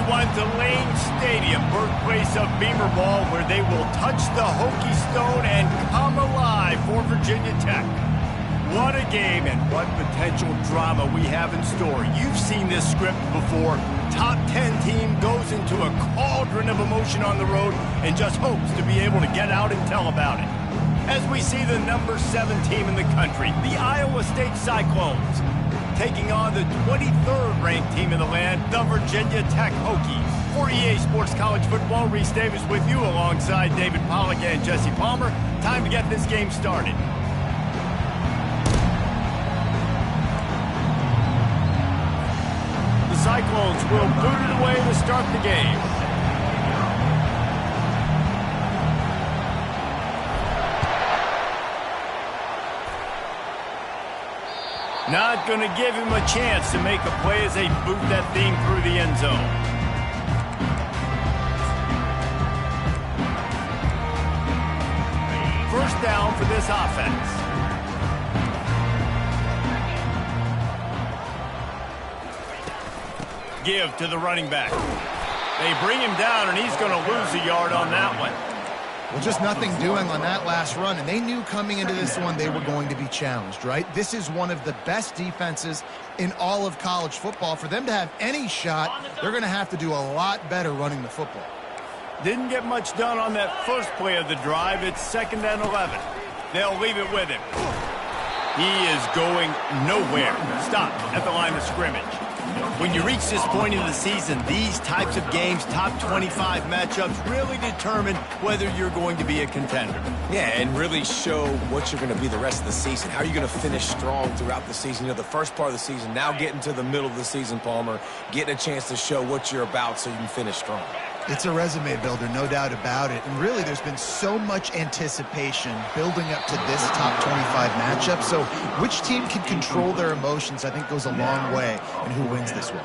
everyone to Lane Stadium, birthplace of Beamer Ball, where they will touch the Hokie Stone and come alive for Virginia Tech. What a game and what potential drama we have in store. You've seen this script before. Top 10 team goes into a cauldron of emotion on the road and just hopes to be able to get out and tell about it. As we see the number 7 team in the country, the Iowa State Cyclones, taking on the 23rd ranked team in the land, the Virginia Tech Hokies. For EA Sports College Football, Reese Davis with you alongside David Pollack and Jesse Palmer. Time to get this game started. The Cyclones will boot it away to start the game. Not going to give him a chance to make a play as they boot that thing through the end zone. First down for this offense. Give to the running back. They bring him down, and he's going to lose a yard on that one. Well, just nothing doing on that last run, and they knew coming into this one they were going to be challenged, right? This is one of the best defenses in all of college football. For them to have any shot, they're going to have to do a lot better running the football. Didn't get much done on that first play of the drive. It's 2nd and 11. They'll leave it with him. He is going nowhere. Stopped at the line of scrimmage. When you reach this point in the season, these types of games, top 25 matchups, really determine whether you're going to be a contender. Yeah, and really show what you're going to be the rest of the season. How are you going to finish strong throughout the season? You know, the first part of the season, now getting to the middle of the season, Palmer, getting a chance to show what you're about so you can finish strong. It's a resume builder, no doubt about it. And really, there's been so much anticipation building up to this top 25 matchup. So which team can control their emotions, I think, goes a long way in who wins this one.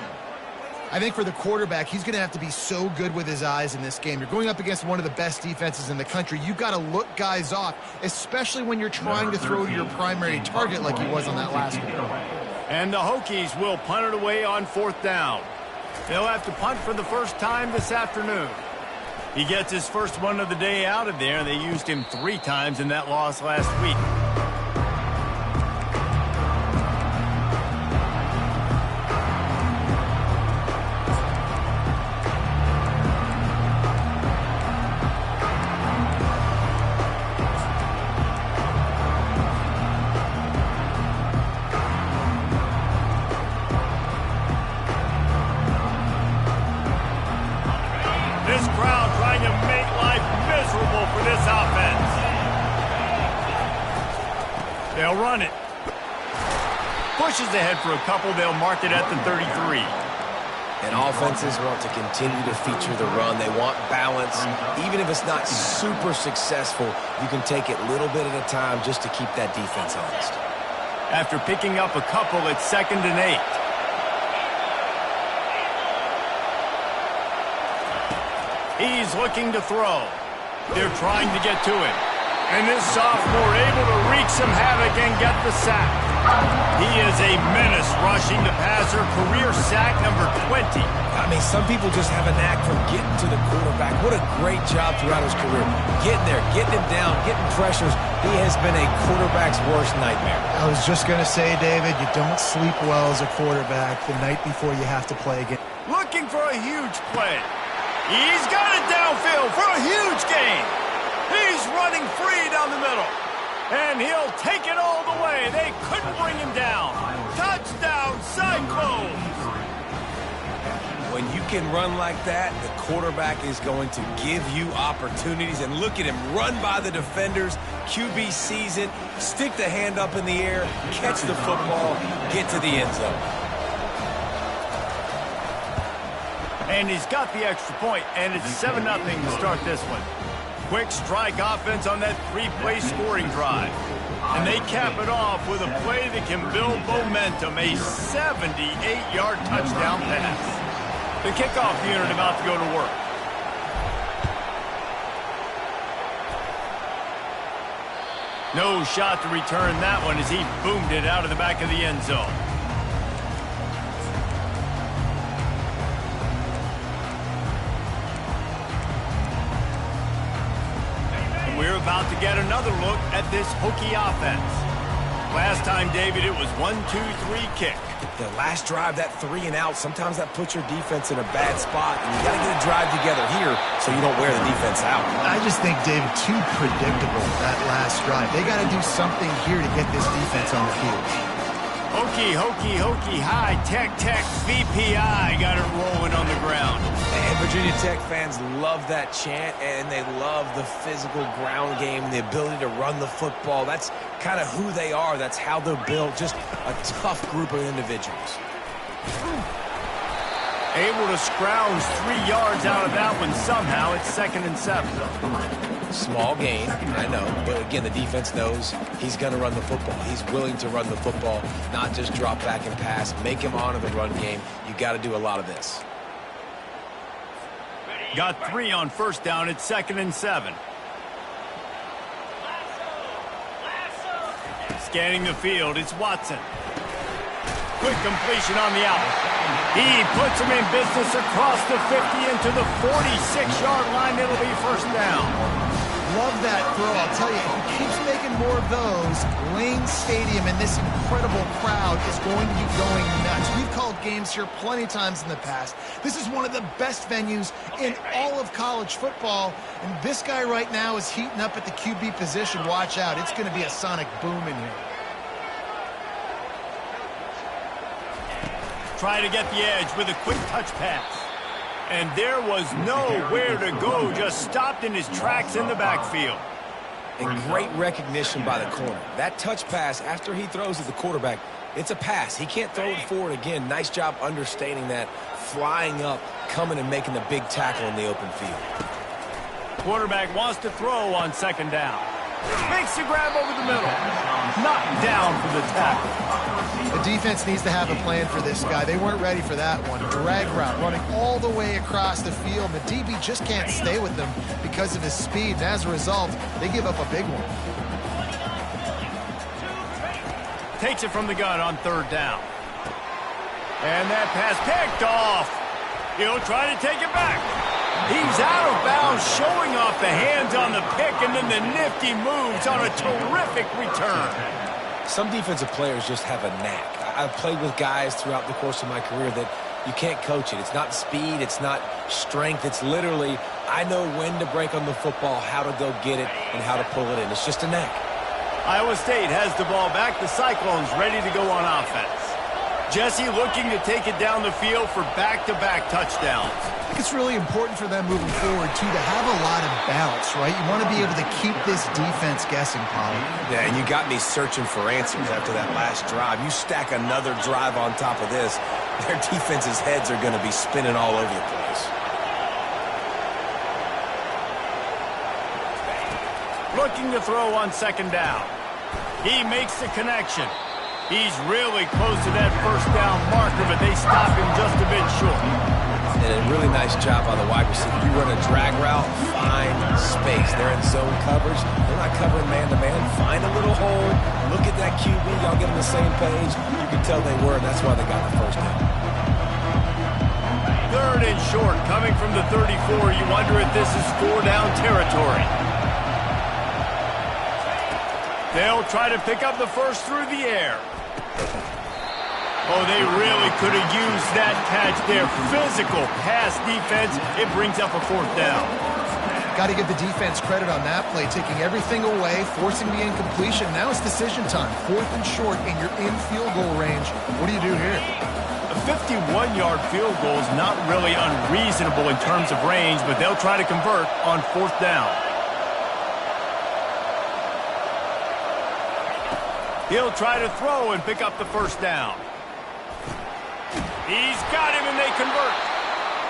I think for the quarterback, he's going to have to be so good with his eyes in this game. You're going up against one of the best defenses in the country. You've got to look guys off, especially when you're trying to throw to your primary target like he was on that last one. And the Hokies will punt it away on 4th down. They'll have to punt for the first time this afternoon. He gets his first one of the day out of there. They used him 3 times in that loss last week. This crowd trying to make life miserable for this offense. They'll run it. Pushes ahead for a couple. They'll mark it at the 33. And offenses want to continue to feature the run. They want balance. Even if it's not super successful, you can take it little bit at a time just to keep that defense honest. After picking up a couple, it's 2nd and 8. He's looking to throw. They're trying to get to him. And this sophomore able to wreak some havoc and get the sack. He is a menace rushing the passer. Career sack number 20. I mean, some people just have a knack for getting to the quarterback. What a great job throughout his career. Getting there, getting him down, getting pressures. He has been a quarterback's worst nightmare. I was just going to say, David, you don't sleep well as a quarterback the night before you have to play again. Looking for a huge play. He's got it downfield for a huge gain. He's running free down the middle. And he'll take it all the way. They couldn't bring him down. Touchdown, Cyclones. When you can run like that, the quarterback is going to give you opportunities. And look at him run by the defenders. QB sees it, stick the hand up in the air, catch the football, get to the end zone. And he's got the extra point, and it's 7-0 to start this one. Quick strike offense on that 3-play scoring drive. And they cap it off with a play that can build momentum, a 78-yard touchdown pass. The kickoff unit about to go to work. No shot to return that one as he boomed it out of the back of the end zone. get another look at this Hokie offense. Last time, David, it was 1-2-3 kick. The last drive, that 3 and out, sometimes that puts your defense in a bad spot, and you got to get a drive together here so you don't wear the defense out. I just think, David, too predictable, that last drive. They got to do something here to get this defense on the field. Hokie, Hokie, Hokie, high, tech, VPI got it rolling on the ground. And Virginia Tech fans love that chant, and they love the physical ground game, the ability to run the football. That's kind of who they are. That's how they're built, just a tough group of individuals. Able to scrounge 3 yards out of that one somehow. It's 2nd and 7. Small gain, I know, but again, the defense knows he's going to run the football. He's willing to run the football, not just drop back and pass, make him honor the run game. You got to do a lot of this. Got 3 on 1st down. It's 2nd and 7. Scanning the field, it's Watson. Quick completion on the out. He puts him in business across the 50 into the 46-yard line. It'll be 1st down. Love that throw. I'll tell you, if he keeps making more of those, Lane Stadium and this incredible crowd is going to be going nuts. We've called games here plenty of times in the past. This is one of the best venues in all of college football, and this guy right now is heating up at the QB position. Watch out. It's going to be a sonic boom in here. Try to get the edge with a quick touch pass. And there was nowhere to go, just stopped in his tracks in the backfield. And great recognition by the corner. That touch pass, after he throws at the quarterback, it's a pass. He can't throw it forward again. Nice job understanding that, flying up, coming and making the big tackle in the open field. Quarterback wants to throw on 2nd down. Makes the grab over the middle. Knocked down for the tackle. The defense needs to have a plan for this guy. They weren't ready for that one. Drag route running all the way across the field. The DB just can't stay with them because of his speed. And as a result, they give up a big one. Takes it from the gun on 3rd down. And that pass picked off. He'll try to take it back. He's out of bounds, showing off the hands on the pick, and then the nifty moves on a terrific return. Some defensive players just have a knack. I've played with guys throughout the course of my career that you can't coach it. It's not speed, it's not strength. It's literally, I know when to break on the football, how to go get it, and how to pull it in. It's just a knack. Iowa State has the ball back. The Cyclones ready to go on offense. Jesse looking to take it down the field for back-to-back touchdowns. I think it's really important for them moving forward, too, to have a lot of balance, right? You want to be able to keep this defense guessing, Polly. Yeah, and you got me searching for answers after that last drive. You stack another drive on top of this, their defense's heads are going to be spinning all over the place. Looking to throw on 2nd down. He makes the connection. He's really close to that 1st down marker, but they stop him just a bit short. And a really nice job by the wide receiver. You run a drag route, find space. They're in zone coverage. They're not covering man-to-man. Find a little hole. Look at that QB. Y'all get on the same page. You can tell they were, and that's why they got the 1st down. 3rd and short, coming from the 34. You wonder if this is 4-down territory. They'll try to pick up the 1st through the air. Oh, they really could have used that catch there. Physical pass defense. It brings up a 4th down. Got to give the defense credit on that play, taking everything away, forcing the incompletion. Now it's decision time. 4th and short, and you're in field goal range. What do you do here? A 51-yard field goal is not really unreasonable in terms of range, but they'll try to convert on 4th down. He'll try to throw and pick up the 1st down. He's got him, and they convert.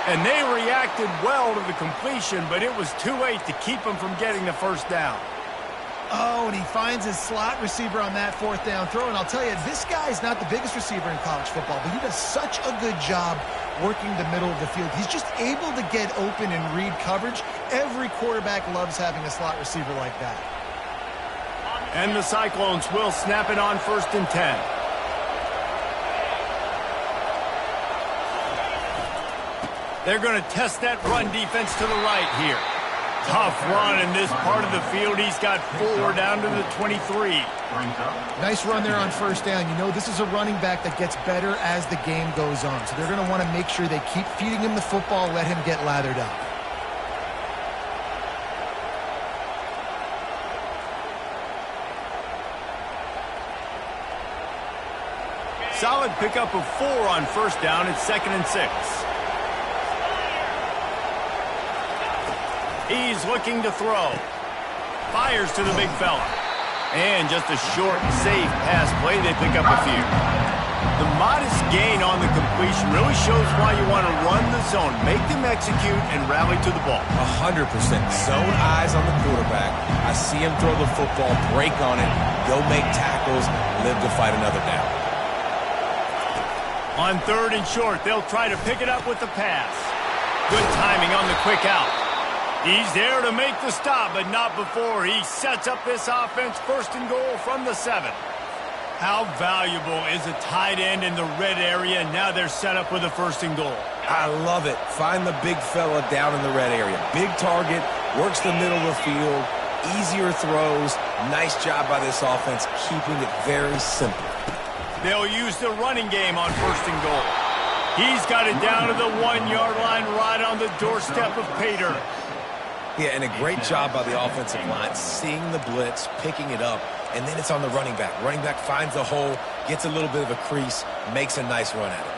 And they reacted well to the completion, but it was too late to keep him from getting the 1st down. Oh, and he finds his slot receiver on that 4th down throw. And I'll tell you, this guy's not the biggest receiver in college football, but he does such a good job working the middle of the field. He's just able to get open and read coverage. Every quarterback loves having a slot receiver like that. And the Cyclones will snap it on 1st and 10. They're going to test that run defense to the right here. Tough run in this part of the field. He's got 4 down to the 23. Nice run there on first down. You know, this is a running back that gets better as the game goes on. So they're going to want to make sure they keep feeding him the football, let him get lathered up. Solid pickup of 4 on first down. It's 2nd and 6. He's looking to throw. Fires to the big fella. And just a short, safe pass play. They pick up a few. The modest gain on the completion really shows why you want to run the zone. Make them execute and rally to the ball. 100%. Zone eyes on the quarterback. I see him throw the football, break on it, go make tackles, live to fight another down. On 3rd and short, they'll try to pick it up with the pass. Good timing on the quick out. He's there to make the stop, but not before he sets up this offense. 1st and goal from the 7. How valuable is a tight end in the red area? Now they're set up with a 1st and goal. I love it. Find the big fella down in the red area. Big target, works the middle of the field, easier throws. Nice job by this offense, keeping it very simple. They'll use the running game on 1st and goal. He's got it down to the 1-yard line right on the doorstep of Pater. Yeah, and a great job by the offensive line, seeing the blitz, picking it up, and then it's on the running back. Running back finds the hole, gets a little bit of a crease, makes a nice run at it.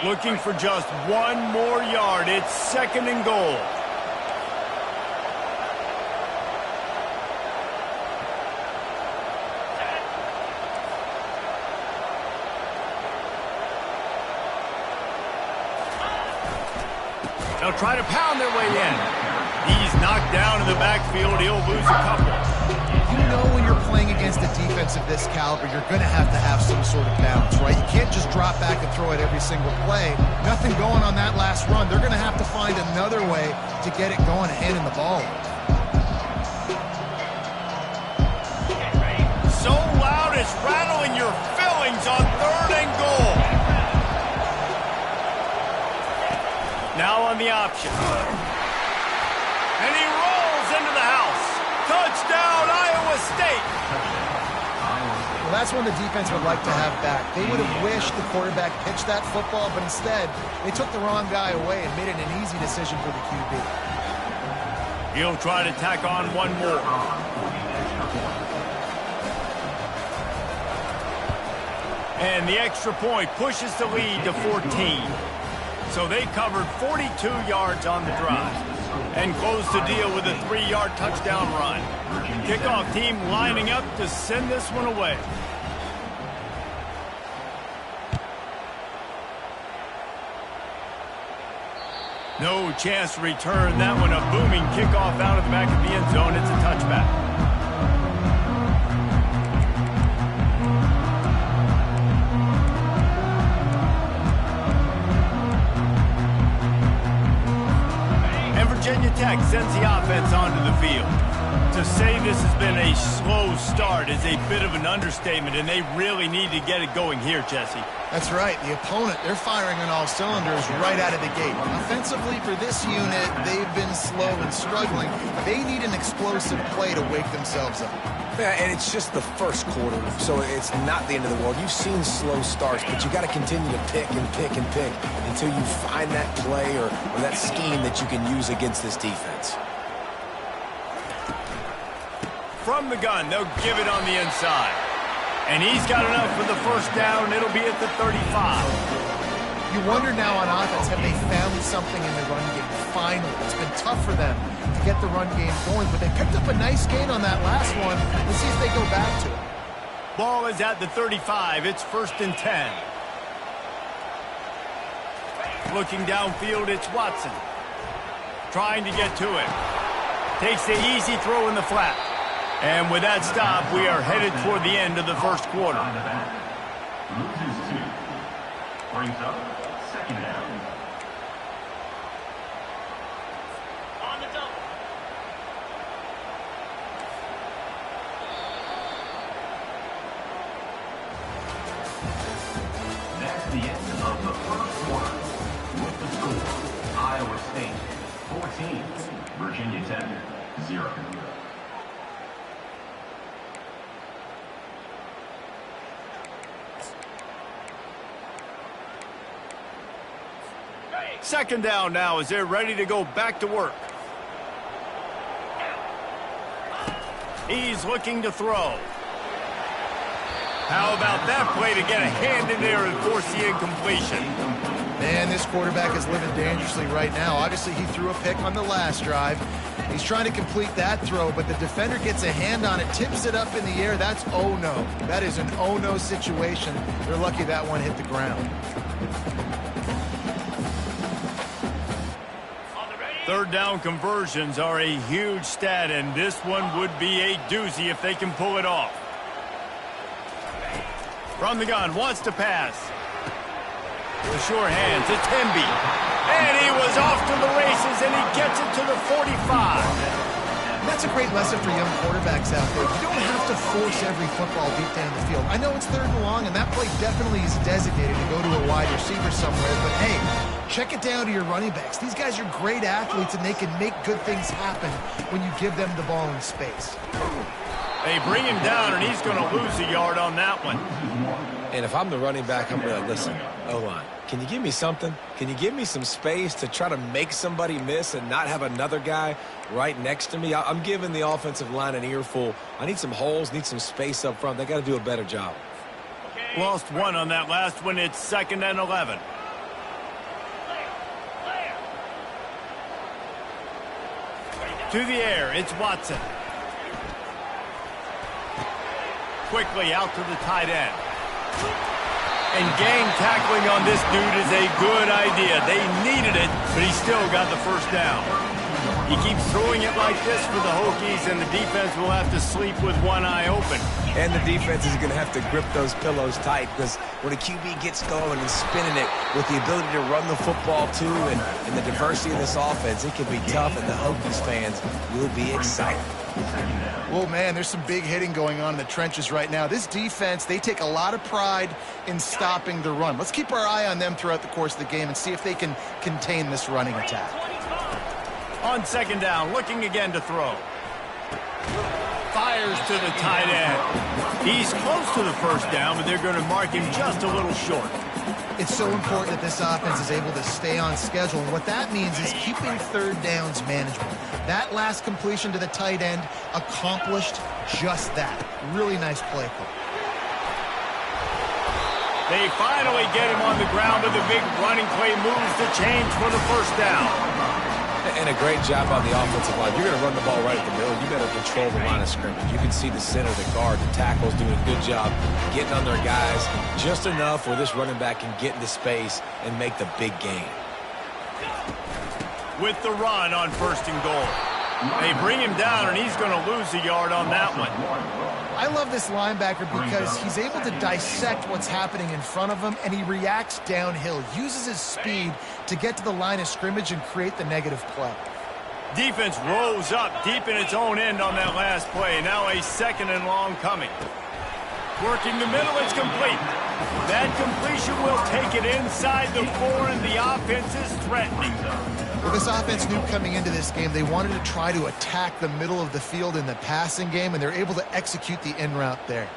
Looking for just 1 more yard. It's 2nd and goal. They'll try to pound their way in. He's knocked down in the backfield. He'll lose a couple. You know when you're playing against a defense of this caliber, you're going to have some sort of balance, right? You can't just drop back and throw it every single play. Nothing going on that last run. They're going to have to find another way to get it going and handing the ball. So loud it's rattling your fillings on 3rd and goal. Now on the option. And he rolls into the house. Touchdown, Iowa State. Well, that's one the defense would like to have back. They would have wished the quarterback pitched that football, but instead, they took the wrong guy away and made it an easy decision for the QB. He'll try to tack on 1 more. And the extra point pushes the lead to 14. So they covered 42 yards on the drive and closed the deal with a 3-yard touchdown run. Kickoff team lining up to send this one away. No chance to return that one. A booming kickoff out of the back of the end zone. It's a touchback. Virginia Tech sends the offense onto the field. To say this has been a slow start is a bit of an understatement, and they really need to get it going here, Jesse. That's right. The opponent, they're firing on all cylinders right out of the gate. Offensively, for this unit, they've been slow and struggling. They need an explosive play to wake themselves up. Yeah, and it's just the first quarter, so it's not the end of the world. You've seen slow starts, but you got to continue to pick and pick and pick until you find that play or that scheme that you can use against this defense. From the gun, they'll give it on the inside. And he's got enough for the first down. It'll be at the 35. You wonder now on offense, have they found something in the run game? Finally, it's been tough for them to get the run game going, but they picked up a nice gain on that last one. Let's see if they go back to it. Ball is at the 35. It's 1st and 10. Looking downfield, it's Watson. Trying to get to it. Takes the easy throw in the flat. And with that stop, we are headed toward the end of the first quarter. Brings up 2nd down. On the double. the end of the first quarter. With the score, Iowa State 14, Virginia Tech 0. Second down now as they're ready to go back to work. He's looking to throw. How about that play to get a hand in there and force the incompletion? Man, this quarterback is living dangerously right now. Obviously, he threw a pick on the last drive. He's trying to complete that throw, but the defender gets a hand on it, tips it up in the air. That's oh no. That is an oh no situation. They're lucky that one hit the ground. Third down conversions are a huge stat, and this one would be a doozy if they can pull it off. From the gun, wants to pass. With sure hands, it's Hemby. And he was off to the races, and he gets it to the 45. And that's a great lesson for young quarterbacks out there. You don't have to force every football deep down the field. I know it's third and long, and that play definitely is designated to go to a wide receiver somewhere, but hey, check it down to your running backs. These guys are great athletes, and they can make good things happen when you give them the ball in space. They bring him down, and he's going to lose a yard on that one. And if I'm the running back, I'm going to listen. O-line, can you give me something? Can you give me some space to try to make somebody miss and not have another guy right next to me? I'm giving the offensive line an earful. I need some holes, need some space up front. They got to do a better job. Lost one on that last one. It's 2nd and 11. To the air, it's Watson. Quickly out to the tight end. And gang tackling on this dude is a good idea. They needed it, but he still got the first down. He keeps throwing it like this for the Hokies, and the defense will have to sleep with one eye open. And the defense is going to have to grip those pillows tight, because when a QB gets going and spinning it with the ability to run the football too and the diversity of this offense, it can be tough, and the Hokies fans will be excited. Well, man, there's some big hitting going on in the trenches right now. This defense, they take a lot of pride in stopping the run. Let's keep our eye on them throughout the course of the game and see if they can contain this running attack. On second down, looking again to throw. Fires to the tight end. He's close to the first down, but they're going to mark him just a little short. It's so important that this offense is able to stay on schedule, and what that means is keeping third downs manageable. That last completion to the tight end accomplished just that. Really nice play call. They finally get him on the ground with a big running play, moves the chains for the first down. And a great job on the offensive line. You're going to run the ball right at the middle. You better control the line of scrimmage. You can see the center, the guard, the tackles doing a good job getting on their guys just enough where this running back can get into space and make the big game. With the run on 1st and goal. They bring him down, and he's going to lose a yard on that one. I love this linebacker because he's able to dissect what's happening in front of him, and he reacts downhill, uses his speed to get to the line of scrimmage and create the negative play. Defense rose up deep in its own end on that last play. Now a 2nd and long coming. Working the middle, it's complete. That completion will take it inside the 4, and the offense is threatening. Well, this offense knew coming into this game they wanted to try to attack the middle of the field in the passing game, and they're able to execute the in route there.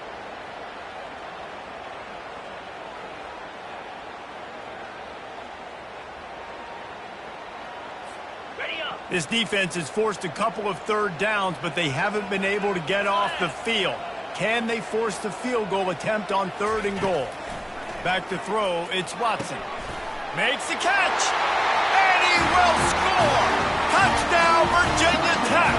This defense has forced a couple of third downs, but they haven't been able to get off the field. Can they force the field goal attempt on 3rd and goal? Back to throw, it's Watson. Makes the catch, and he will score! Touchdown, Virginia Tech!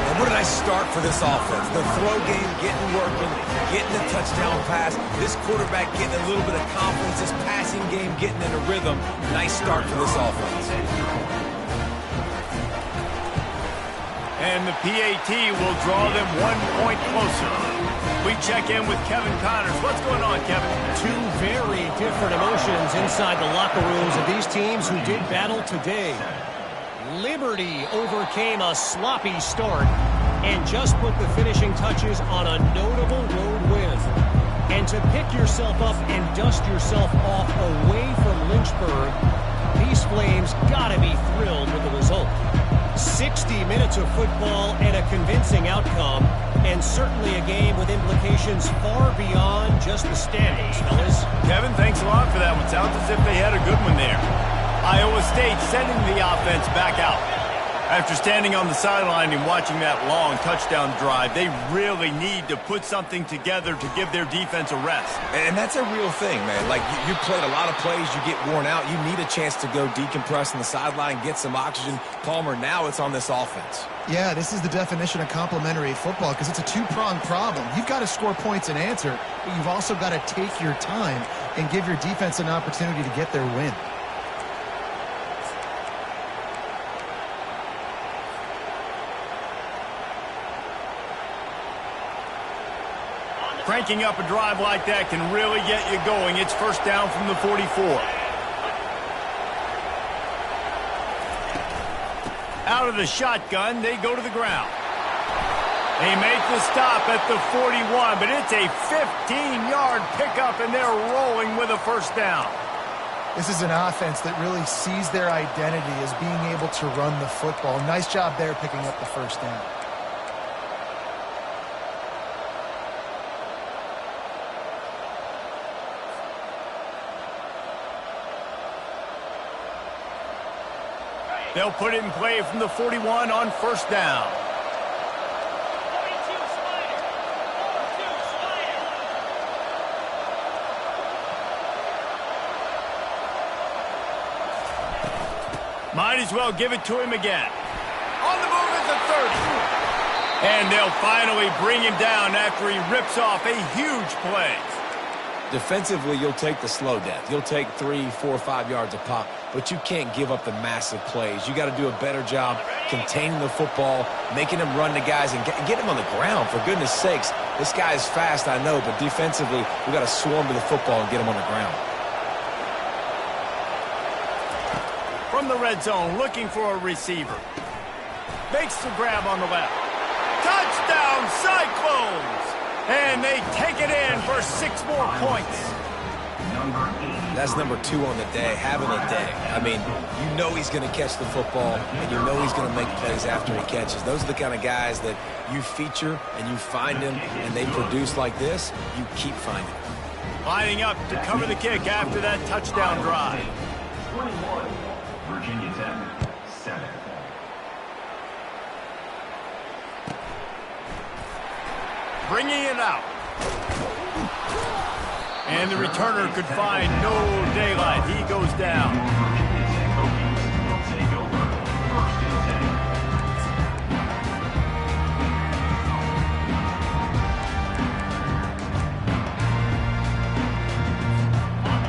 And what did I start for this offense? The throw game getting working, getting the touchdown pass, this quarterback getting a little bit of confidence, this passing game getting in a rhythm. Nice start for this offense. And the PAT will draw them 1 point closer. We check in with Kevin Connors. What's going on, Kevin? Two very different emotions inside the locker rooms of these teams who did battle today. Liberty overcame a sloppy start and just put the finishing touches on a notable road win. And to pick yourself up and dust yourself off away from Lynchburg. These Flames gotta be thrilled with the result. 60 minutes of football and a convincing outcome, and certainly a game with implications far beyond just the standings, fellas. Kevin, thanks a lot for that one. Sounds as if they had a good one there. Iowa State sending the offense back out. After standing on the sideline and watching that long touchdown drive, they really need to put something together to give their defense a rest. And that's a real thing, man. Like, you played a lot of plays, you get worn out, you need a chance to go decompress on the sideline, get some oxygen. Palmer, now it's on this offense. Yeah, this is the definition of complementary football because it's a two-pronged problem. You've got to score points and answer, but you've also got to take your time and give your defense an opportunity to get their win. Cranking up a drive like that can really get you going. It's first down from the 44. Out of the shotgun, they go to the ground. They make the stop at the 41, but it's a 15-yard pickup, and they're rolling with a first down. This is an offense that really sees their identity as being able to run the football. Nice job there picking up the first down. They'll put it in play from the 41 on first down. Might as well give it to him again. On the move at the 30. And they'll finally bring him down after he rips off a huge play. Defensively, you'll take the slow death. You'll take 3, 4, 5 yards a pop, but you can't give up the massive plays. You got to do a better job containing the football, making him run the guys, and get him on the ground, for goodness sakes. This guy is fast, I know, but defensively, we got to swarm to the football and get him on the ground. From the red zone, looking for a receiver. Makes the grab on the left. Touchdown, Cyclones! And they take it in for 6 more points. That's number 2 on the day, having a day. I mean, you know he's going to catch the football, and you know he's going to make plays after he catches. Those are the kind of guys that you feature and you find them, and they produce like this, you keep finding them. Lining up to cover the kick after that touchdown drive. 21, Virginia Tech, 7. Bringing it out. And the returner could find no daylight. He goes down.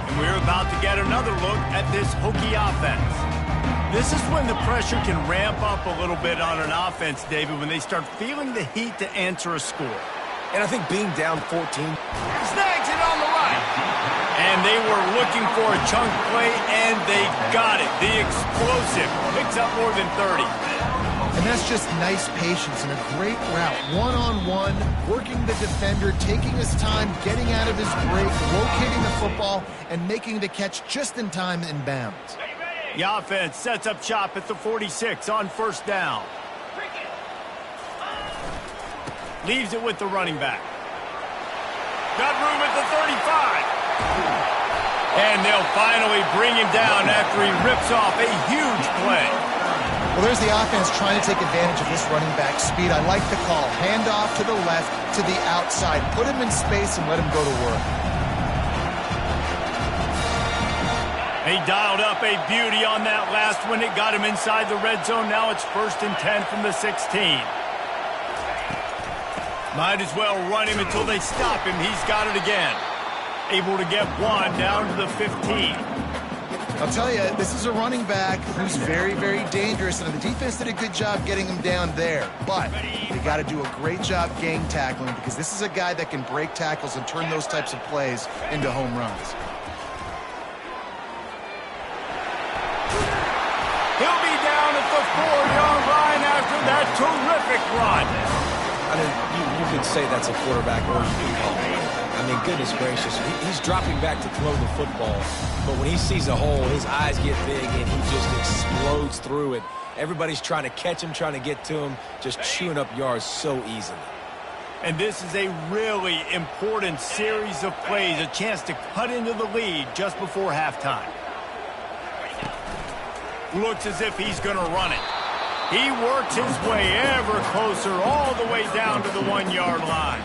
And we're about to get another look at this Hokie offense. This is when the pressure can ramp up a little bit on an offense, David, when they start feeling the heat to answer a score. And I think being down 14. Snags it on the right. And they were looking for a chunk play, and they got it. The explosive picks up more than 30. And that's just nice patience and a great route. One-on-one, working the defender, taking his time, getting out of his break, locating the football, and making the catch just in time in bounds. The offense sets up shop at the 46 on first down. Leaves it with the running back. Got room at the 35. And they'll finally bring him down after he rips off a huge play. Well, there's the offense trying to take advantage of this running back speed. I like the call. Hand off to the left, to the outside. Put him in space and let him go to work. He dialed up a beauty on that last one. It got him inside the red zone. Now it's 1st and 10 from the 16. Might as well run him until they stop him. He's got it again. Able to get 1 down to the 15. I'll tell you, this is a running back who's very, very dangerous, and the defense did a good job getting him down there. But they got to do a great job gang tackling because this is a guy that can break tackles and turn those types of plays into home runs. He'll be down at the 4-yard line after that terrific run. I mean, you can say that's a quarterback, or you can call it. I mean, goodness gracious, he's dropping back to throw the football, but when he sees a hole, his eyes get big, and he just explodes through it. Everybody's trying to catch him, trying to get to him, just chewing up yards so easily. And this is a really important series of plays, a chance to cut into the lead just before halftime. Looks as if he's going to run it. He works his way ever closer all the way down to the 1-yard line.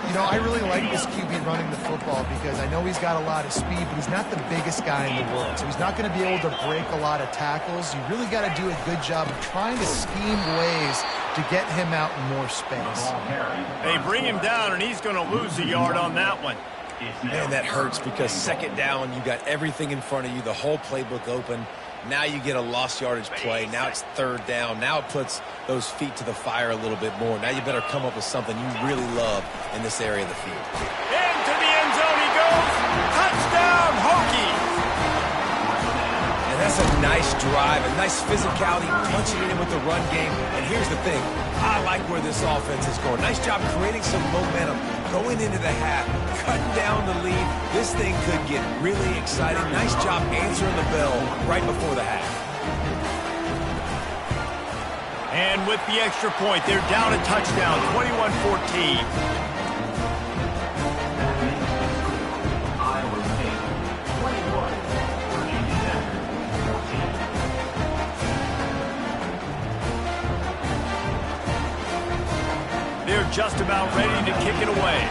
You know, I really like this QB running the football because I know he's got a lot of speed, but he's not the biggest guy in the world. So he's not going to be able to break a lot of tackles. You really got to do a good job of trying to scheme ways to get him out in more space. They bring him down, and he's going to lose a yard on that one. Man, that hurts because second down, you got everything in front of you, the whole playbook open. Now you get a lost yardage play. Now it's third down. Now it puts those feet to the fire a little bit more. Now you better come up with something you really love in this area of the field. Into the end zone he goes. Touchdown, Hokies. And that's a nice drive, a nice physicality, punching it in with the run game. And here's the thing. I like where this offense is going. Nice job creating some momentum, going into the half, cutting down the lead. This thing could get really exciting. Nice job answering the bell right before the half. And with the extra point, they're down a touchdown, 21-14. Iowa State 21, Virginia Tech 14. They're just about ready to kick it away.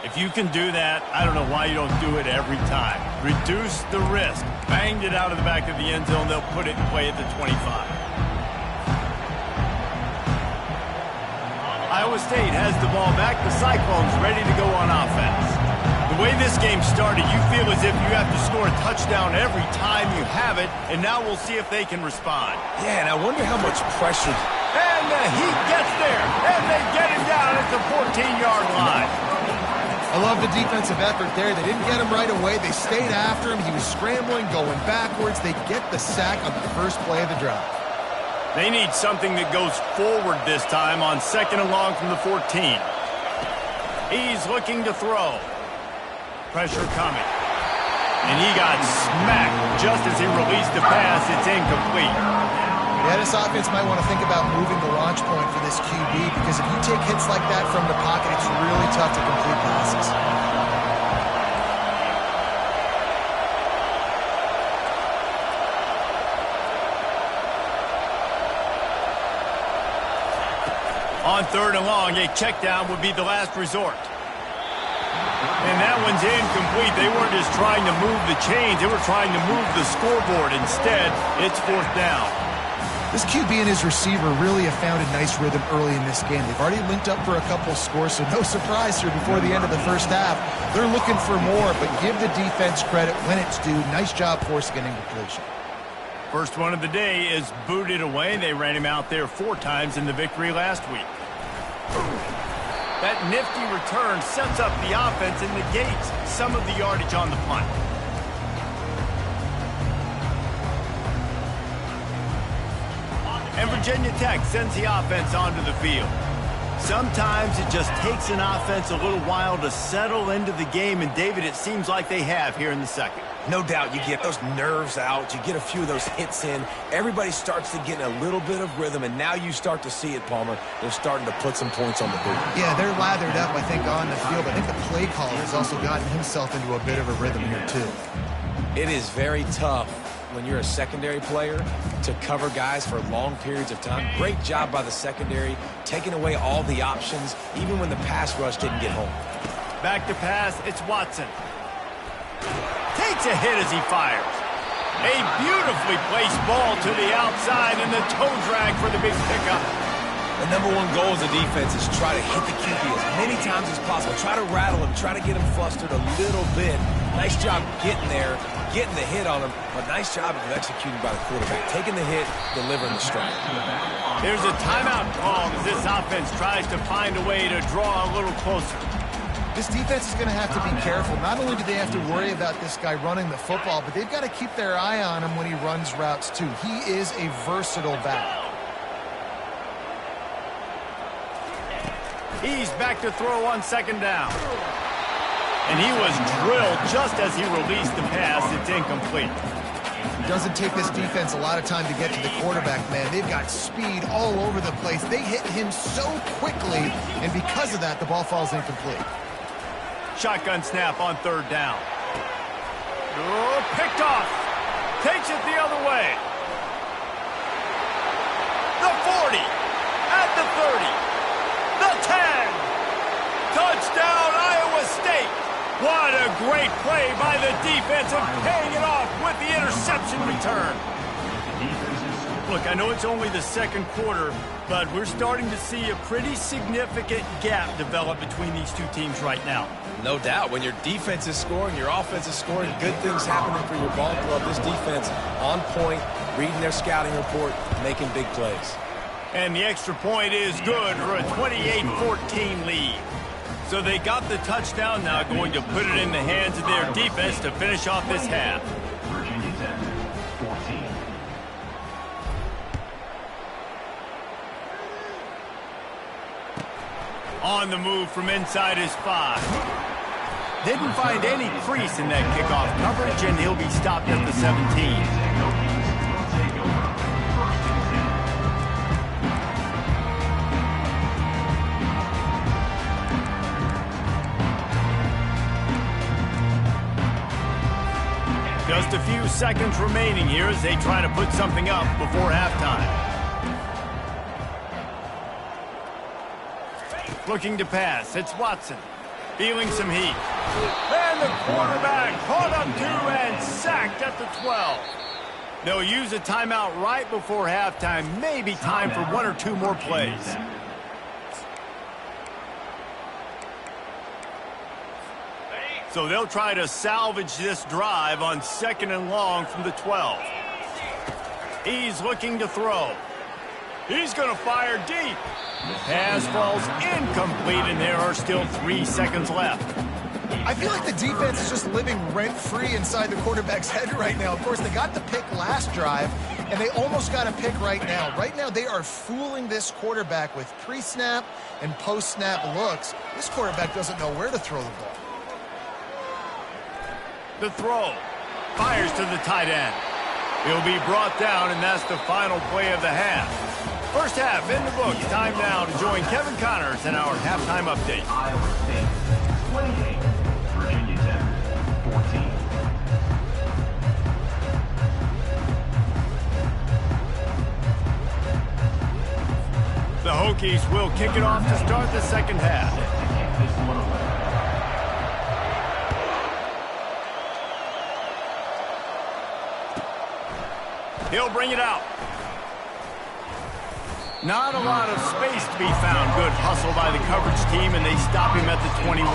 If you can do that, I don't know why you don't do it every time. Reduce the risk. Banged it out of the back of the end zone. They'll put it in play at the 25. Iowa State has the ball back. The Cyclones ready to go on offense. The way this game started, you feel as if you have to score a touchdown every time you have it, and now we'll see if they can respond. Yeah, and I wonder how much pressure. And the Heat gets there, and they get him down at the 14-yard line. I love the defensive effort there. They didn't get him right away. They stayed after him. He was scrambling, going backwards. They get the sack on the first play of the drive. They need something that goes forward this time on second and long from the 14. He's looking to throw. Pressure coming. And he got smacked just as he released the pass. It's incomplete. Yeah, this offense might want to think about moving the launch point for this QB because if you take hits like that from the pocket, it's really tough to complete passes. On third and long, a check down would be the last resort. And that one's incomplete. They weren't just trying to move the chains. They were trying to move the scoreboard. Instead, it's fourth down. This QB and his receiver really have found a nice rhythm early in this game. They've already linked up for a couple scores, so no surprise here before the end of the first half. They're looking for more, but give the defense credit when it's due. Nice job forcing an incompletion. First one of the day is booted away. They ran him out there 4 times in the victory last week. That nifty return sets up the offense and negates some of the yardage on the punt. And Virginia Tech sends the offense onto the field. Sometimes it just takes an offense a little while to settle into the game, and David, it seems like they have here in the second. No doubt you get those nerves out, you get a few of those hits in, everybody starts to get a little bit of rhythm, and now you start to see it, Palmer. They're starting to put some points on the board. Yeah, they're lathered up, I think, on the field. I think the play caller has also gotten himself into a bit of a rhythm here, too. It is very tough when you're a secondary player to cover guys for long periods of time. Great job by the secondary, taking away all the options, even when the pass rush didn't get home. Back to pass, it's Watson. Takes a hit as he fires. A beautifully placed ball to the outside and the toe drag for the big pickup. The number one goal as a defense is try to hit the QB as many times as possible. Try to rattle him, try to get him flustered a little bit. Nice job getting there, getting the hit on him, but nice job of executing by the quarterback. Taking the hit, delivering the strike. There's a timeout called as this offense tries to find a way to draw a little closer. This defense is going to have to be careful. Not only do they have to worry about this guy running the football, but they've got to keep their eye on him when he runs routes too. He is a versatile back. He's back to throw on second down. And he was drilled just as he released the pass. It's incomplete. It doesn't take this defense a lot of time to get to the quarterback, man. They've got speed all over the place. They hit him so quickly, and because of that, the ball falls incomplete. Shotgun snap on third down. Oh, picked off. Takes it the other way. The 40. At the 30. The 10. Touchdown, Iowa State. What a great play by the defense and paying it off with the interception return. Look, I know it's only the second quarter, but we're starting to see a pretty significant gap develop between these two teams right now. No doubt. When your defense is scoring, your offense is scoring, good things happening for your ball club. This defense on point, reading their scouting report, making big plays. And the extra point is good for a 28-14 lead. So they got the touchdown, now going to put it in the hands of their defense to finish off this half. Virginia Tech, 14. On the move from inside his 5. Didn't find any crease in that kickoff coverage, and he'll be stopped at the 17. Just a few seconds remaining here as they try to put something up before halftime. Looking to pass, it's Watson. Feeling some heat. And the quarterback caught up to and sacked at the 12. They'll use a timeout right before halftime. Maybe time for one or two more plays. So they'll try to salvage this drive on second and long from the 12. He's looking to throw. He's going to fire deep. Pass falls incomplete, and there are still 3 seconds left. I feel like the defense is just living rent-free inside the quarterback's head right now. Of course, they got the pick last drive, and they almost got a pick right now. Right now, they are fooling this quarterback with pre-snap and post-snap looks. This quarterback doesn't know where to throw the ball. The throw. Fires to the tight end. He'll be brought down, and that's the final play of the half. First half in the books. Time now to join Kevin Connors in our halftime update. Iowa State, 28. Virginia Tech, 14. The Hokies will kick it off to start the second half. He'll bring it out. Not a lot of space to be found. Good hustle by the coverage team, and they stop him at the 21.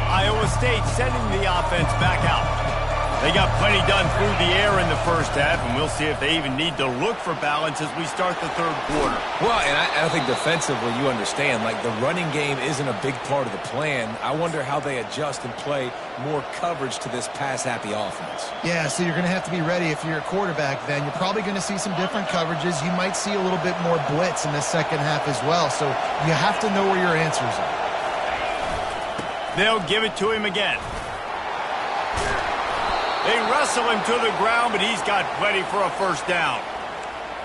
Iowa State sending the offense back out. They got plenty done through the air in the first half, and we'll see if they even need to look for balance as we start the third quarter. Well, and I think defensively, you understand, like the running game isn't a big part of the plan. I wonder how they adjust and play more coverage to this pass-happy offense. Yeah, so you're going to have to be ready if you're a quarterback then. You're probably going to see some different coverages. You might see a little bit more blitz in the second half as well, so you have to know where your answers are. They'll give it to him again. They wrestle him to the ground, but he's got plenty for a first down.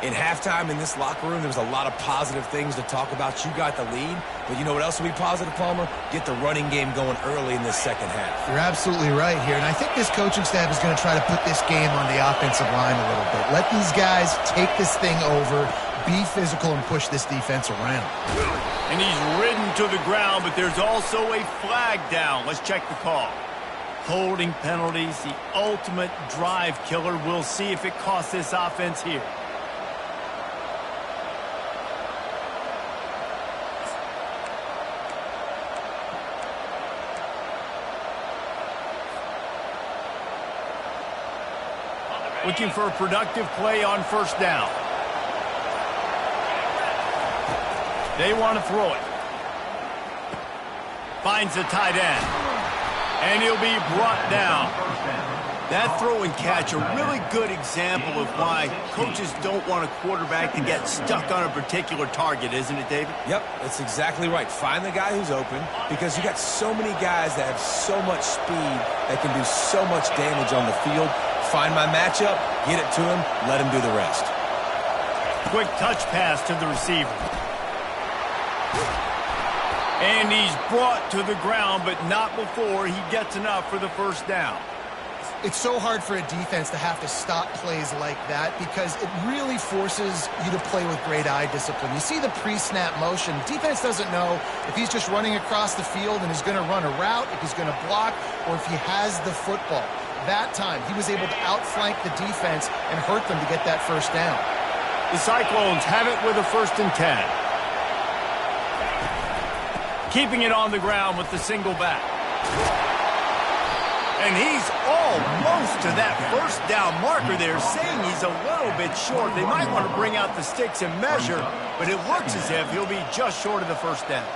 In halftime in this locker room, there was a lot of positive things to talk about. You got the lead, but you know what else will be positive, Palmer? Get the running game going early in this second half. You're absolutely right here, and I think this coaching staff is going to try to put this game on the offensive line a little bit. Let these guys take this thing over, be physical, and push this defense around. And he's ridden to the ground, but there's also a flag down. Let's check the call. Holding penalties, the ultimate drive killer. We'll see if it costs this offense here. Looking for a productive play on first down. They want to throw it. Finds the tight end. And he'll be brought down. That throw and catch, a really good example of why coaches don't want a quarterback to get stuck on a particular target, isn't it, David? Yep, that's exactly right. Find the guy who's open, because you got so many guys that have so much speed that can do so much damage on the field. Find my matchup, get it to him, let him do the rest. Quick touch pass to the receiver. And he's brought to the ground, but not before he gets enough for the first down. It's so hard for a defense to have to stop plays like that because it really forces you to play with great eye discipline. You see the pre-snap motion. Defense doesn't know if he's just running across the field and is going to run a route, if he's going to block, or if he has the football. That time, he was able to outflank the defense and hurt them to get that first down. The Cyclones have it with a 1st and 10. Keeping it on the ground with the single back. And he's almost to that first down marker there, saying he's a little bit short. They might want to bring out the sticks and measure, but it looks as if he'll be just short of the first down.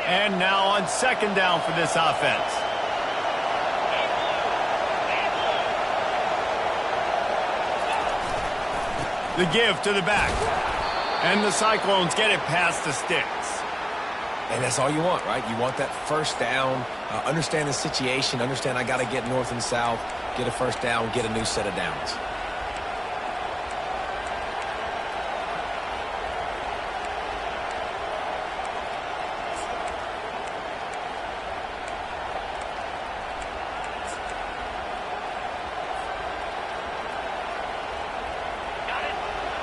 And now on 2nd down for this offense. The give to the back. And the Cyclones get it past the sticks. And that's all you want, right? You want that first down, understand the situation, understand I got to get north and south, get a first down, get a new set of downs.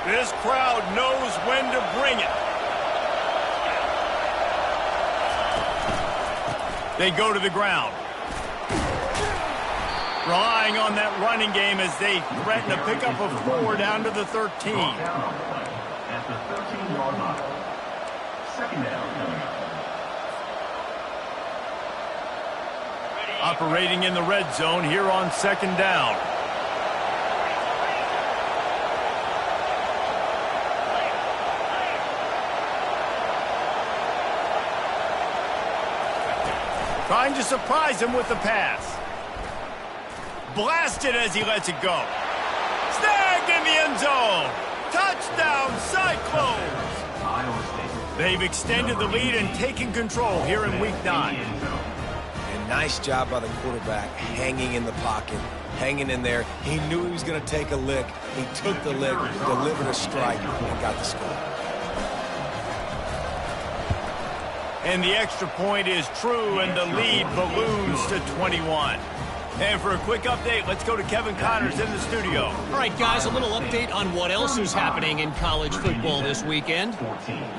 This crowd knows when to bring it. They go to the ground. Relying on that running game as they threaten to pick up a 4 down to the 13. At the 13-yard line. 2nd down. Operating in the red zone here on 2nd down. Trying to surprise him with the pass. Blasted as he lets it go. Snagged in the end zone. Touchdown, Cyclones. They've extended the lead and taken control here in Week 9. And nice job by the quarterback, hanging in the pocket, hanging in there. He knew he was going to take a lick. He took the lick, delivered a strike, and got the score. And the extra point is true, and the lead balloons to 21. And for a quick update, let's go to Kevin Connors in the studio. All right, guys, a little update on what else is happening in college football this weekend.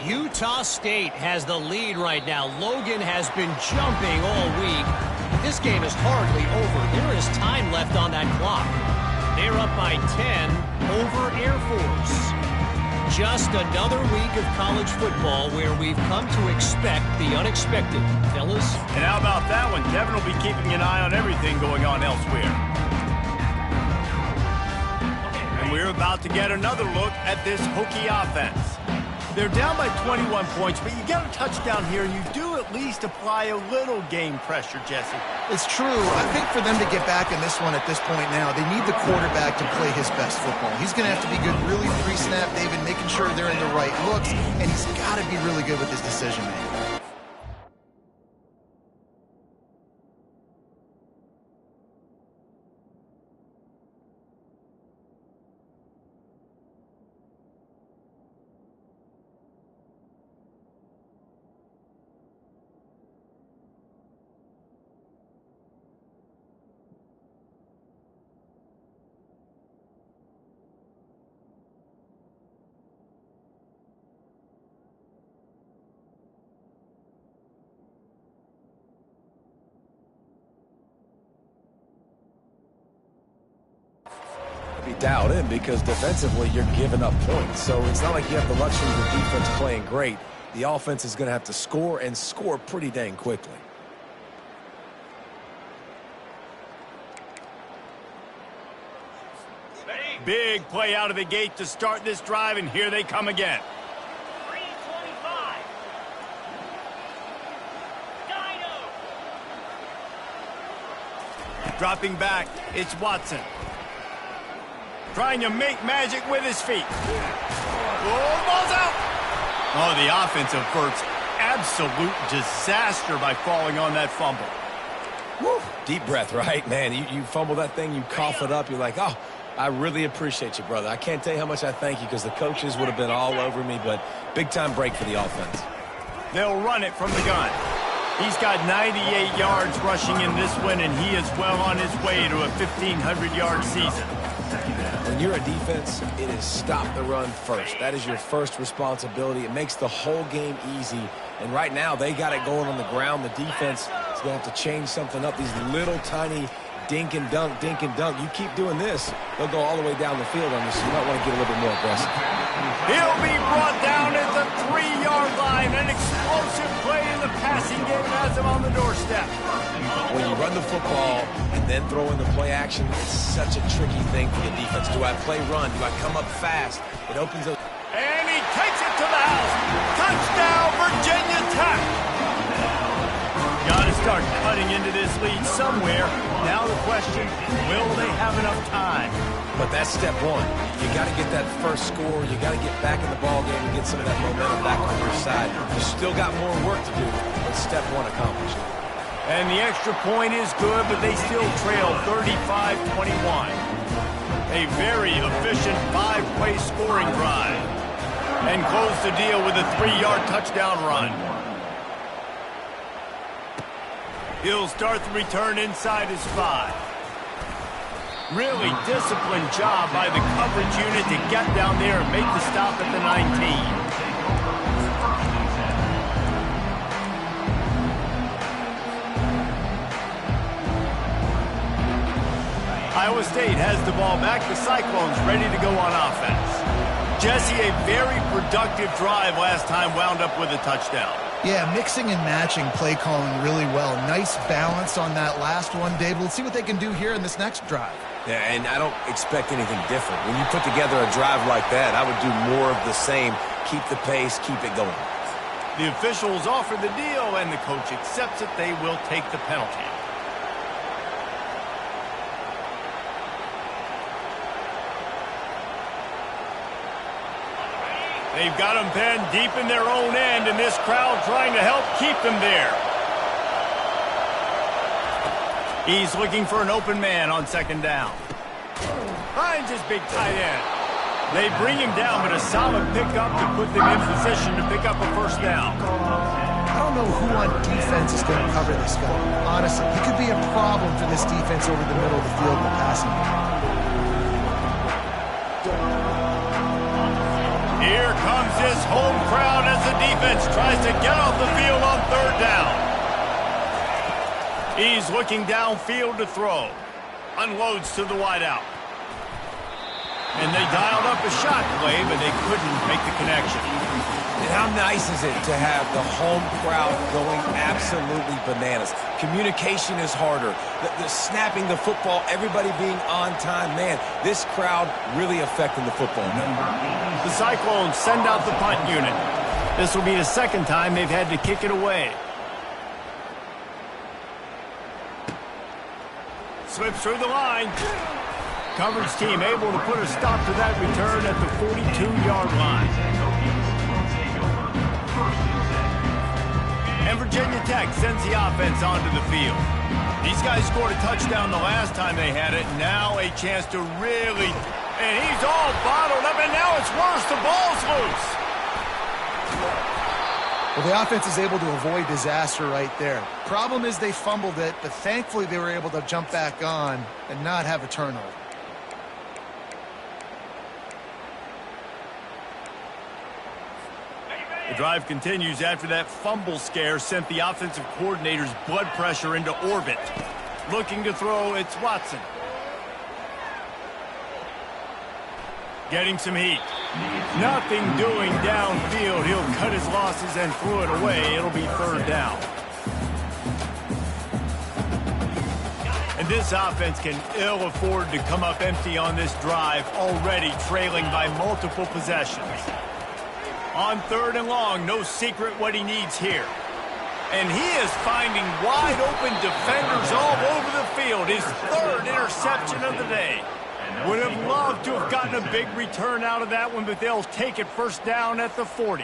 Utah State has the lead right now. Logan has been jumping all week. This game is hardly over. There is time left on that clock. They're up by 10 over Air Force. Just another week of college football where we've come to expect the unexpected, fellas. And how about that one? Kevin will be keeping an eye on everything going on elsewhere. And we're about to get another look at this Hokie offense. They're down by 21 points, but you get a touchdown here, and you do at least apply a little game pressure, Jesse. It's true. I think for them to get back in this one at this point now, they need the quarterback to play his best football. He's going to have to be good really pre-snap, David, making sure they're in the right looks, and he's got to be really good with his decision-making. Be dialed in because defensively you're giving up points. So it's not like you have the luxury of the defense playing great. The offense is going to have to score and score pretty dang quickly. Big play out of the gate to start this drive, and here they come again. 325. Dino. Dropping back, it's Watson. Trying to make magic with his feet. Oh, ball's out. Oh, the offense averts absolute disaster by falling on that fumble. Woo. Deep breath, right? Man, you fumble that thing, you cough it up, you're like, oh, I really appreciate you, brother. I can't tell you how much I thank you because the coaches would have been all over me, but big-time break for the offense. They'll run it from the gun. He's got 98 yards rushing in this one, and he is well on his way to a 1,500-yard season. When you're a defense, it is stop the run first. That is your first responsibility. It makes the whole game easy. And right now, they got it going on the ground. The defense is going to have to change something up. These little tiny dink and dunk, dink and dunk. You keep doing this, they'll go all the way down the field on you, so you might want to get a little bit more aggressive. He'll be brought down at the 3-yard line. An explosive play in the passing game has him on the doorstep. When you run the football and then throw in the play action, it's such a tricky thing for the defense. Do I play run? Do I come up fast? It opens up. And he takes it to the house. Touchdown, Virginia Tech. Got to start cutting into this lead somewhere. Now the question, will they have enough time? But that's step one. You got to get that first score. You got to get back in the ball game and get some of that momentum back on your side. You still got more work to do, but step one accomplished. And the extra point is good, but they still trail 35-21. A very efficient 5-play scoring drive. And close the deal with a 3-yard touchdown run. He'll start the return inside his 5. Really disciplined job by the coverage unit to get down there and make the stop at the 19. Iowa State has the ball back. The Cyclones ready to go on offense. Jesse, a very productive drive last time wound up with a touchdown. Yeah, mixing and matching play calling really well. Nice balance on that last one, Dave. Let's see what they can do here in this next drive. Yeah, and I don't expect anything different. When you put together a drive like that, I would do more of the same. Keep the pace, keep it going. The officials offer the deal, and the coach accepts it. They will take the penalty. They've got them pinned deep in their own end, and this crowd trying to help keep them there. He's looking for an open man on second down. Finds his big tight end. They bring him down, but a solid pickup to put them in position to pick up a first down. I don't know who on defense is going to cover this guy. Honestly, he could be a problem for this defense over the middle of the field in the passing game. Here comes this home crowd as the defense tries to get off the field on third down. He's looking downfield to throw. Unloads to the wideout. And they dialed up a shot play, but they couldn't make the connection. And how nice is it to have the home crowd going absolutely bananas? Communication is harder. The snapping the football, everybody being on time. Man, this crowd really affecting the football. The Cyclones send out the punt unit. This will be the second time they've had to kick it away. Slips through the line. Coverage team able to put a stop to that return at the 42-yard line. And Virginia Tech sends the offense onto the field. These guys scored a touchdown the last time they had it. Now a chance to really... And he's all bottled up, and now it's worse. The ball's loose. Well, the offense is able to avoid disaster right there. Problem is they fumbled it, but thankfully they were able to jump back on and not have a turnover. The drive continues after that fumble scare sent the offensive coordinator's blood pressure into orbit. Looking to throw, it's Watson. Getting some heat. Nothing doing downfield. He'll cut his losses and throw it away. It'll be third down. And this offense can ill afford to come up empty on this drive, already trailing by multiple possessions. On 3rd and long, no secret what he needs here. And he is finding wide open defenders all over the field. His 3rd interception of the day. Would have loved to have gotten a big return out of that one, but they'll take it first down at the 40.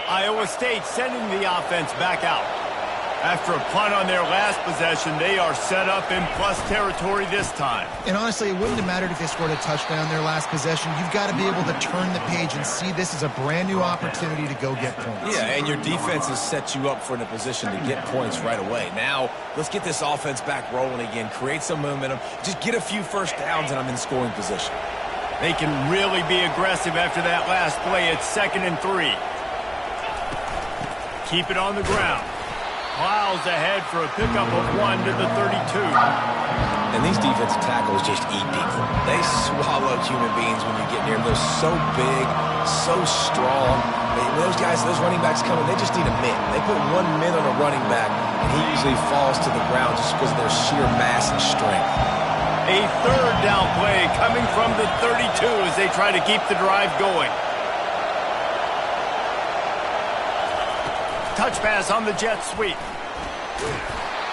Iowa State sending the offense back out. After a punt on their last possession, they are set up in plus territory this time. And honestly, it wouldn't have mattered if they scored a touchdown their last possession. You've got to be able to turn the page and see this as a brand new opportunity to go get points. Yeah, and your defense has set you up for a position to get points right away. Now, let's get this offense back rolling again, create some momentum, just get a few first downs, and I'm in scoring position. They can really be aggressive after that last play. It's 2nd and 3. Keep it on the ground. Plows ahead for a pickup of 1 to the 32. And these defensive tackles just eat people. They swallow human beings when you get near them. They're so big, so strong. Those guys, those running backs coming, they just need a mitt. They put 1 mitt on a running back, and he usually falls to the ground just because of their sheer mass and strength. A 3rd down play coming from the 32 as they try to keep the drive going. Touch pass on the jet sweep.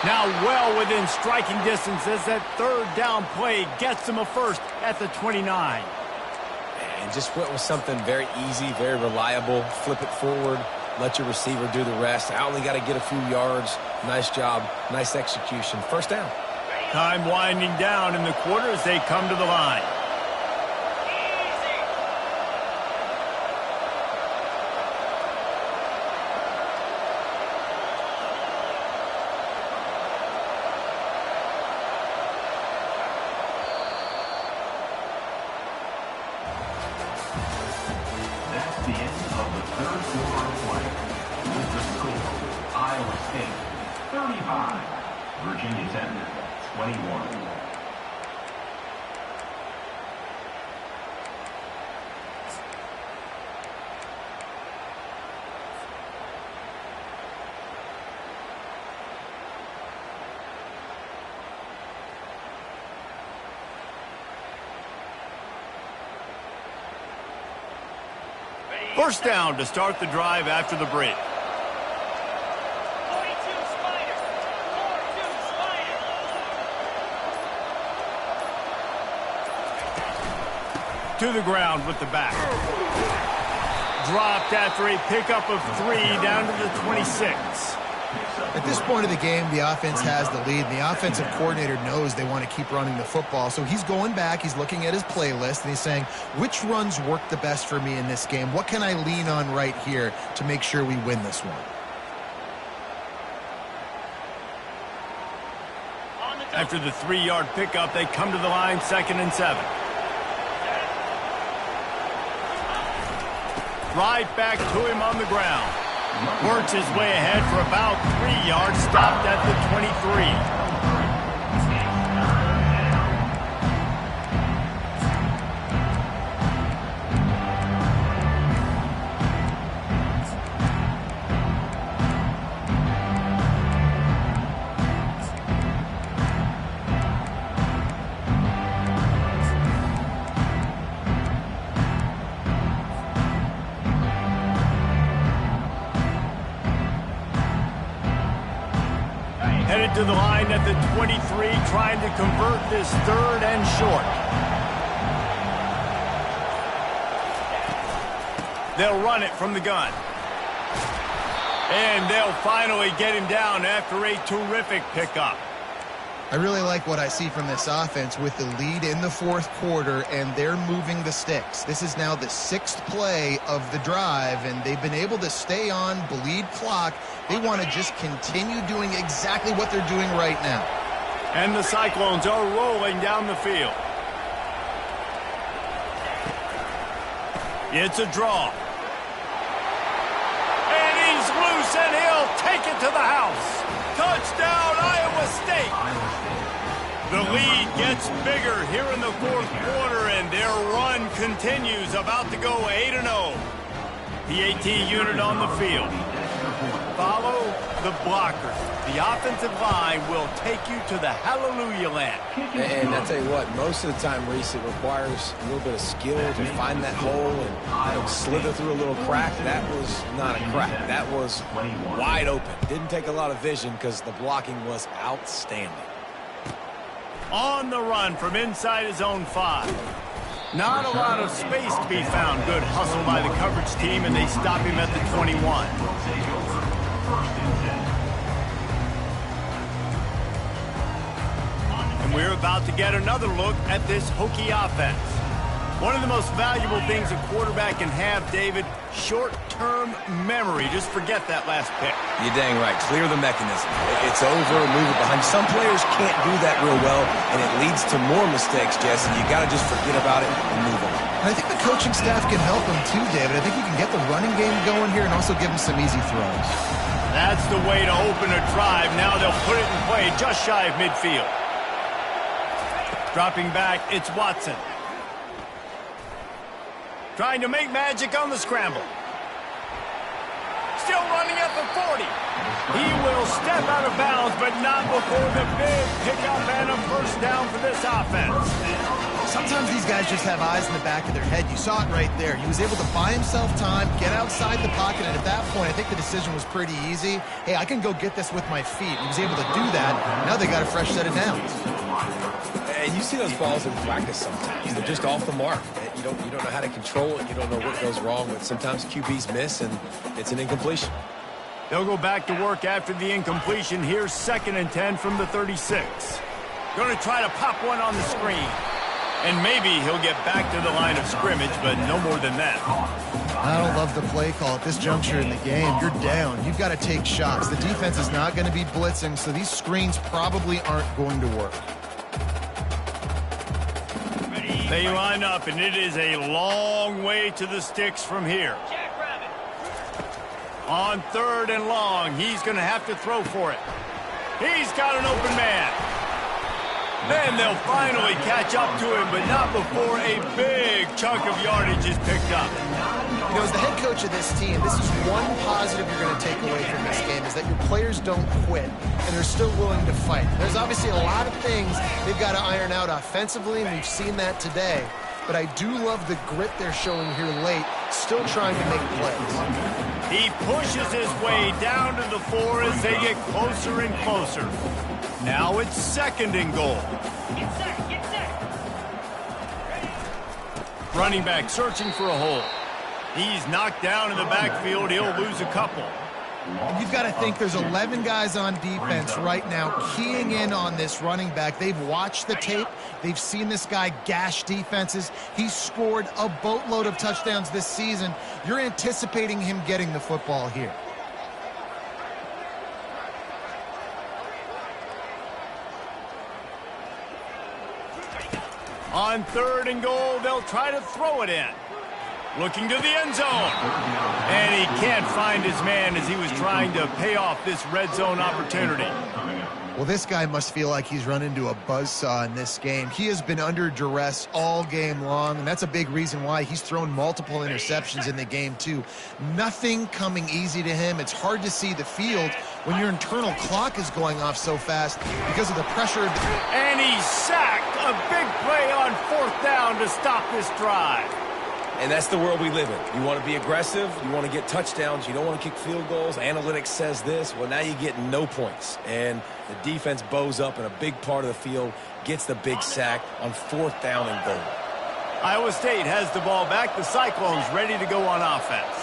Now well within striking distance as that 3rd down play gets them a first at the 29. And just went with something very easy, very reliable. Flip it forward, let your receiver do the rest. I only got to get a few yards. Nice job, nice execution. First down. Time winding down in the quarter as they come to the line. The end of the 3rd quarter of play. With the score, Iowa State 35, Virginia Tech 21. First down to start the drive after the break. 42 Spider. 42 Spider. To the ground with the back. Dropped after a pickup of 3 down to the 26. At this point of the game, the offense has the lead. The offensive coordinator knows they want to keep running the football. So he's going back, he's looking at his playlist, and he's saying, which runs work the best for me in this game? What can I lean on right here to make sure we win this one? After the 3-yard pickup, they come to the line, 2nd and 7. Right back to him on the ground. Works his way ahead for about 3 yards, stopped at the 23. Headed to the line at the 23, trying to convert this 3rd and short. They'll run it from the gun. And they'll finally get him down after a terrific pickup. I really like what I see from this offense with the lead in the 4th quarter, and they're moving the sticks. This is now the 6th play of the drive, and they've been able to stay on, bleed clock. They want to just continue doing exactly what they're doing right now. And the Cyclones are rolling down the field. It's a draw. And he's loose, and he'll take it to the house. Touchdown, Iowa State. The lead gets bigger here in the fourth quarter, and their run continues, about to go 8-0. The AT unit on the field. Follow the blockers. The offensive line will take you to the hallelujah land. And I tell you what, most of the time, Reese, it requires a little bit of skill to find that hole and slither through a little crack. That was not a crack. That was wide open. Didn't take a lot of vision because the blocking was outstanding. On the run from inside his own 5. Not a lot of space to be found. Good hustle by the coverage team, and they stop him at the 21. And we're about to get another look at this Hokie offense. One of the most valuable things a quarterback can have, David, short-term memory. Just forget that last pick. You're dang right. Clear the mechanism. It's over, move it behind. Some players can't do that real well, and it leads to more mistakes, Jesse. You got to just forget about it and move on. I think the coaching staff can help him too, David. I think you can get the running game going here and also give him some easy throws. That's the way to open a drive. Now they'll put it in play just shy of midfield. Dropping back, it's Watson. Trying to make magic on the scramble. Still running at the 40. He will step out of bounds, but not before the big pickup and a first down for this offense. Sometimes these guys just have eyes in the back of their head. You saw it right there. He was able to buy himself time, get outside the pocket, and at that point, I think the decision was pretty easy. Hey, I can go get this with my feet. He was able to do that. Now they got a fresh set of downs. And you see those balls in practice sometimes. They're just off the mark. You don't know how to control it. You don't know what goes wrong. But sometimes QBs miss, and it's an incompletion. They'll go back to work after the incompletion. Here's 2nd and 10 from the 36. Going to try to pop one on the screen. And maybe he'll get back to the line of scrimmage, but no more than that. I don't love the play call at this juncture in the game. You're down. You've got to take shots. The defense is not going to be blitzing, so these screens probably aren't going to work. They line up, and it is a long way to the sticks from here. On 3rd and long, he's going to have to throw for it. He's got an open man. Then they'll finally catch up to him, but not before a big chunk of yardage is picked up. You know, as the head coach of this team, this is one positive you're going to take away from this game, is that your players don't quit, and they're still willing to fight. There's obviously a lot of things they've got to iron out offensively, and we've seen that today. But I do love the grit they're showing here late, still trying to make plays. He pushes his way down to the 4 as they get closer and closer. Now it's 2nd and goal. Get set. Running back searching for a hole. He's knocked down in the backfield. He'll lose a couple. And you've got to think there's 11 guys on defense right now keying in on this running back. They've watched the tape. They've seen this guy gash defenses. He's scored a boatload of touchdowns this season. You're anticipating him getting the football here. On 3rd and goal, they'll try to throw it in. Looking to the end zone. And he can't find his man as he was trying to pay off this red zone opportunity. Well, this guy must feel like he's run into a buzzsaw in this game. He has been under duress all game long, and that's a big reason why he's thrown multiple interceptions in the game, too. Nothing coming easy to him. It's hard to see the field when your internal clock is going off so fast because of the pressure. And he's sacked. A big play on 4th down to stop this drive. And that's the world we live in. You want to be aggressive. You want to get touchdowns. You don't want to kick field goals. Analytics says this. Well, now you get no points. And the defense bows up, and a big part of the field gets the big sack on 4th down and goal. Iowa State has the ball back. The Cyclones ready to go on offense.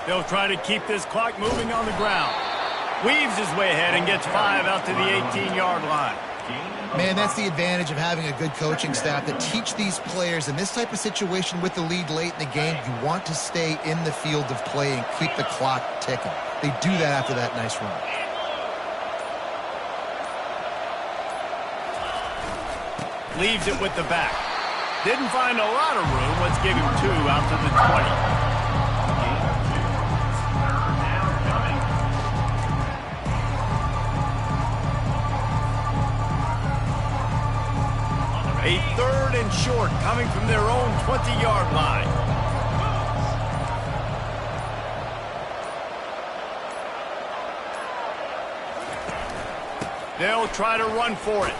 They'll try to keep this clock moving on the ground. Weaves his way ahead and gets 5 out to the 18-yard line. Man, that's the advantage of having a good coaching staff that teach these players in this type of situation with the lead late in the game. You want to stay in the field of play and keep the clock ticking. They do that after that nice run. Leaves it with the back. Didn't find a lot of room. Let's give him 2 out to the 20. short, coming from their own 20-yard line. They'll try to run for it.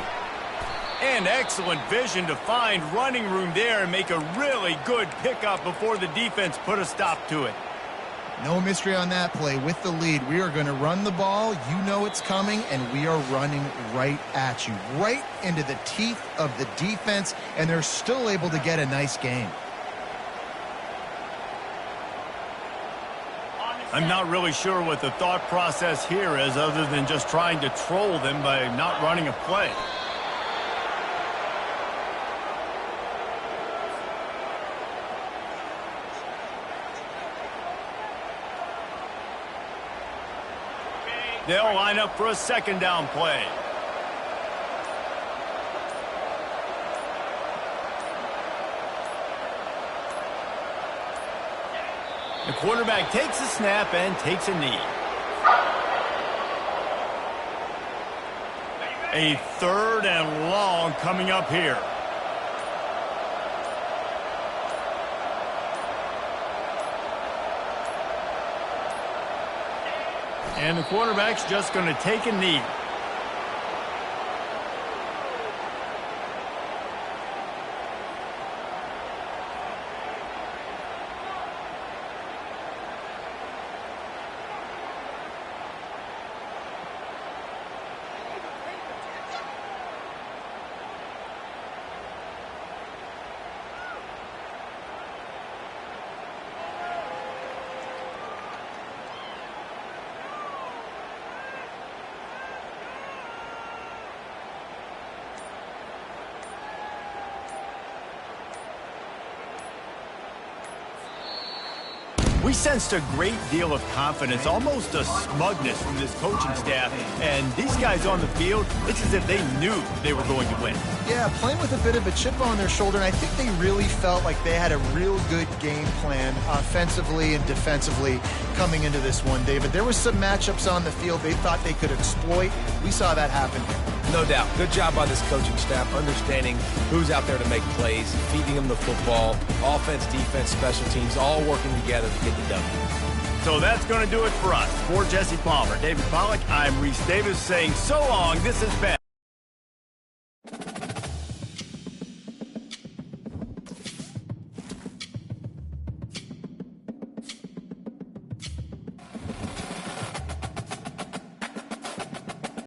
And excellent vision to find running room there and make a really good pickup before the defense put a stop to it. No mystery on that play. With the lead, we are going to run the ball. You know it's coming, and we are running right at you, right into the teeth of the defense, and they're still able to get a nice gain. I'm not really sure what the thought process here is other than just trying to troll them by not running a play. They'll line up for a second down play. The quarterback takes a snap and takes a knee. A 3rd and long coming up here. And the quarterback's just going to take a knee. We sensed a great deal of confidence, almost a smugness from this coaching staff. And these guys on the field, it's as if they knew they were going to win. Yeah, playing with a bit of a chip on their shoulder, and I think they really felt like they had a real good game plan offensively and defensively coming into this one, David. There were some matchups on the field they thought they could exploit. We saw that happen here. No doubt. Good job by this coaching staff, understanding who's out there to make plays, feeding them the football, offense, defense, special teams, all working together to get the W. So that's going to do it for us. For Jesse Palmer, David Pollack, I'm Reese Davis saying so long. This has been